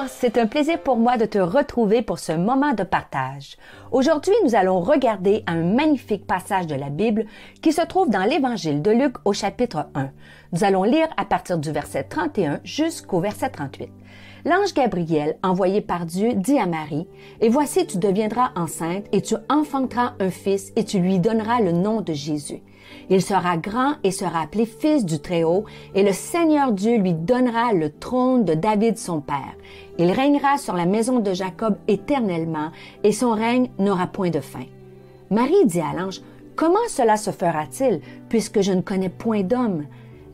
Bonjour, c'est un plaisir pour moi de te retrouver pour ce moment de partage. Aujourd'hui, nous allons regarder un magnifique passage de la Bible qui se trouve dans l'Évangile de Luc au chapitre 1. Nous allons lire à partir du verset 31 jusqu'au verset 38. L'ange Gabriel, envoyé par Dieu, dit à Marie, « Et voici, tu deviendras enceinte et tu enfanteras un fils et tu lui donneras le nom de Jésus. Il sera grand et sera appelé Fils du Très-Haut et le Seigneur Dieu lui donnera le trône de David son père. Il régnera sur la maison de Jacob éternellement et son règne n'aura point de fin. » Marie dit à l'ange, « Comment cela se fera-t-il puisque je ne connais point d'homme? »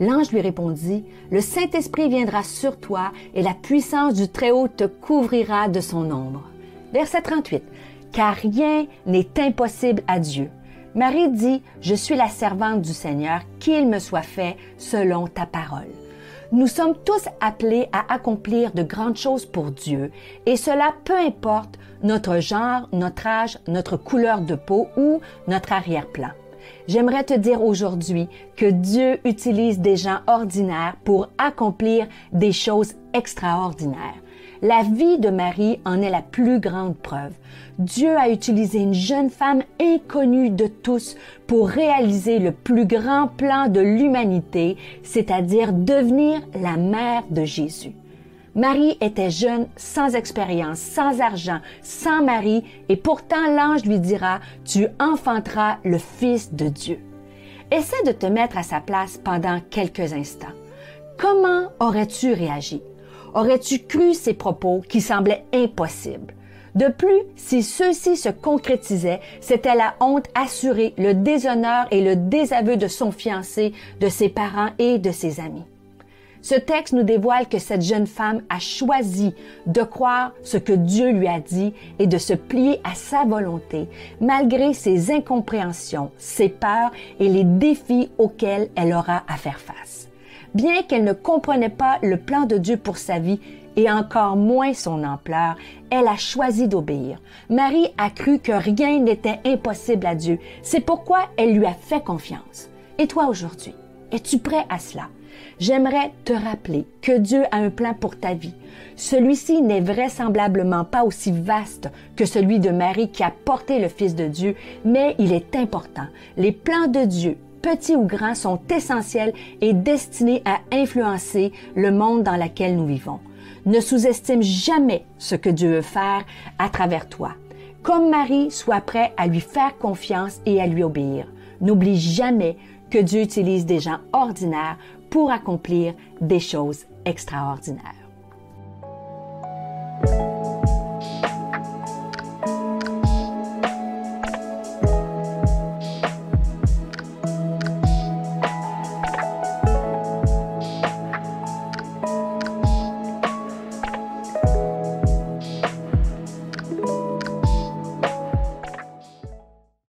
L'ange lui répondit, « Le Saint-Esprit viendra sur toi et la puissance du Très-Haut te couvrira de son ombre. » Verset 38. « Car rien n'est impossible à Dieu. » Marie dit, « Je suis la servante du Seigneur, qu'il me soit fait selon ta parole. » Nous sommes tous appelés à accomplir de grandes choses pour Dieu, et cela peu importe notre genre, notre âge, notre couleur de peau ou notre arrière-plan. J'aimerais te dire aujourd'hui que Dieu utilise des gens ordinaires pour accomplir des choses extraordinaires. La vie de Marie en est la plus grande preuve. Dieu a utilisé une jeune femme inconnue de tous pour réaliser le plus grand plan de l'humanité, c'est-à-dire devenir la mère de Jésus. Marie était jeune, sans expérience, sans argent, sans mari, et pourtant l'ange lui dira « Tu enfanteras le Fils de Dieu ». Essaie de te mettre à sa place pendant quelques instants. Comment aurais-tu réagi? Aurais-tu cru ces propos qui semblaient impossibles? De plus, si ceux-ci se concrétisaient, c'était la honte assurée, le déshonneur et le désaveu de son fiancé, de ses parents et de ses amis. Ce texte nous dévoile que cette jeune femme a choisi de croire ce que Dieu lui a dit et de se plier à sa volonté, malgré ses incompréhensions, ses peurs et les défis auxquels elle aura à faire face. Bien qu'elle ne comprenait pas le plan de Dieu pour sa vie et encore moins son ampleur, elle a choisi d'obéir. Marie a cru que rien n'était impossible à Dieu. C'est pourquoi elle lui a fait confiance. Et toi aujourd'hui, es-tu prêt à cela? J'aimerais te rappeler que Dieu a un plan pour ta vie. Celui-ci n'est vraisemblablement pas aussi vaste que celui de Marie qui a porté le Fils de Dieu, mais il est important. Les plans de Dieu, petits ou grands, sont essentiels et destinés à influencer le monde dans lequel nous vivons. Ne sous-estime jamais ce que Dieu veut faire à travers toi. Comme Marie, sois prêt à lui faire confiance et à lui obéir. N'oublie jamais que Dieu utilise des gens ordinaires pour accomplir des choses extraordinaires.